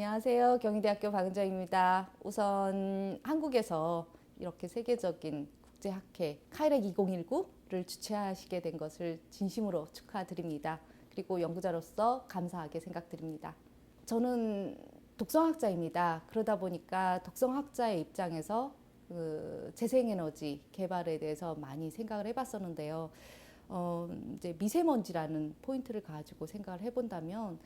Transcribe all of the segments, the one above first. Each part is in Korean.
안녕하세요. 경희대학교 박은정입니다. 우선 한국에서 이렇게 세계적인 국제학회 카이렉 2019를 주최하시게 된 것을 진심으로 축하드립니다. 그리고 연구자로서 감사하게 생각드립니다. 저는 독성학자입니다. 그러다 보니까 독성학자의 입장에서 재생에너지 개발에 대해서 많이 생각을 해봤었는데요. 이제 미세먼지라는 포인트를 가지고 생각을 해본다면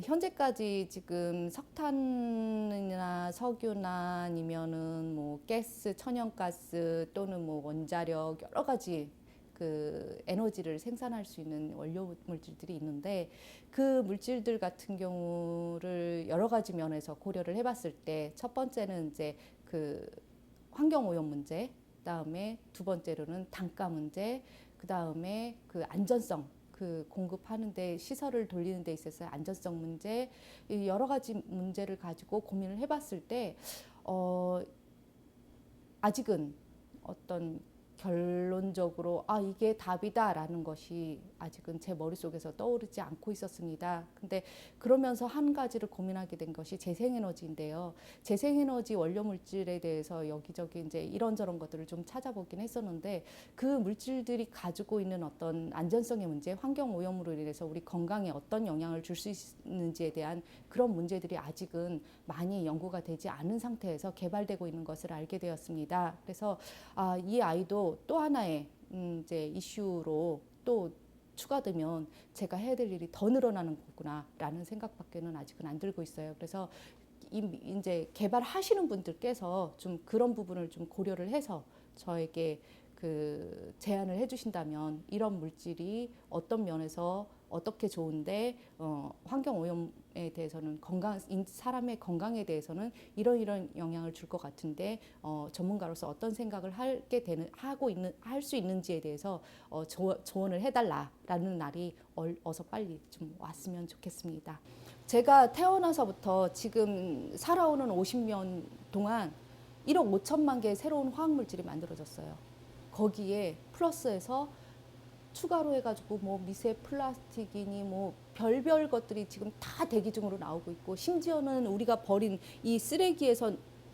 현재까지 지금 석탄이나 석유나 아니면은 뭐 가스, 천연가스 또는 뭐 원자력 여러 가지 그 에너지를 생산할 수 있는 원료 물질들이 있는데 그 물질들 같은 경우를 여러 가지 면에서 고려를 해봤을 때 첫 번째는 이제 그 환경 오염 문제, 그다음에 두 번째로는 단가 문제, 그다음에 그 안전성 그 공급하는데 시설을 돌리는 데 있어서 안전성 문제 여러 가지 문제를 가지고 고민을 해봤을 때 아직은 어떤 결론적으로 이게 답이다라는 것이 아직은 제 머릿속에서 떠오르지 않고 있었습니다. 근데 그러면서 한 가지를 고민하게 된 것이 재생에너지인데요. 재생에너지 원료 물질에 대해서 여기저기 이제 이런저런 것들을 좀 찾아보긴 했었는데 그 물질들이 가지고 있는 어떤 안전성의 문제, 환경 오염으로 인해서 우리 건강에 어떤 영향을 줄 수 있는지에 대한 그런 문제들이 아직은 많이 연구가 되지 않은 상태에서 개발되고 있는 것을 알게 되었습니다. 그래서 이 아이도 또 하나의 이제 이슈로 또 추가되면 제가 해야 될 일이 더 늘어나는 거구나라는 생각밖에는 아직은 안 들고 있어요. 그래서 이제 개발하시는 분들께서 좀 그런 부분을 좀 고려를 해서 저에게 그 제안을 해주신다면 이런 물질이 어떤 면에서 어떻게 좋은데 환경 오염에 대해서는 사람의 건강에 대해서는 이런 영향을 줄 것 같은데 전문가로서 어떤 생각을 할 수 있는지에 대해서 조언을 해달라라는 날이 어서 빨리 좀 왔으면 좋겠습니다. 제가 태어나서부터 지금 살아오는 50년 동안 1억 5천만 개의 새로운 화학물질이 만들어졌어요. 거기에 플러스해서 추가로 해가지고 뭐 미세 플라스틱이니 뭐 별별 것들이 지금 다 대기 중으로 나오고 있고 심지어는 우리가 버린 이 쓰레기에서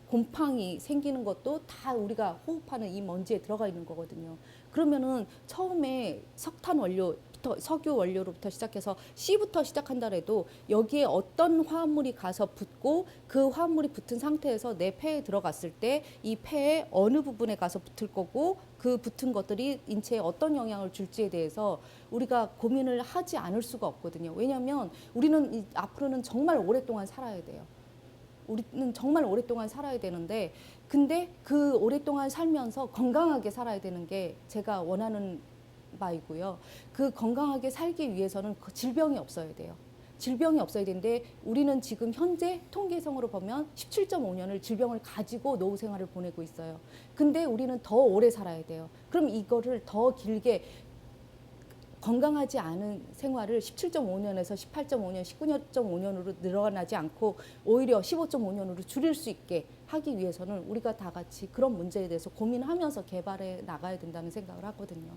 곰팡이 생기는 것도 다 우리가 호흡하는 이 먼지에 들어가 있는 거거든요. 그러면은 처음에 석탄 원료부터 석유 원료로부터 시작해서 C부터 시작한다 해도 여기에 어떤 화합물이 가서 붙고 그 화합물이 붙은 상태에서 내 폐에 들어갔을 때 이 폐의 어느 부분에 가서 붙을 거고 그 붙은 것들이 인체에 어떤 영향을 줄지에 대해서 우리가 고민을 하지 않을 수가 없거든요. 왜냐하면 우리는 앞으로는 정말 오랫동안 살아야 돼요. 우리는 정말 오랫동안 살아야 되는데 근데 그 오랫동안 살면서 건강하게 살아야 되는 게 제가 원하는 바이고요. 그 건강하게 살기 위해서는 질병이 없어야 돼요. 질병이 없어야 되는데 우리는 지금 현재 통계성으로 보면 17.5년을 질병을 가지고 노후 생활을 보내고 있어요. 근데 우리는 더 오래 살아야 돼요. 그럼 이거를 더 길게 건강하지 않은 생활을 17.5년에서 18.5년, 19.5년으로 늘어나지 않고 오히려 15.5년으로 줄일 수 있게 하기 위해서는 우리가 다 같이 그런 문제에 대해서 고민하면서 개발해 나가야 된다는 생각을 하거든요.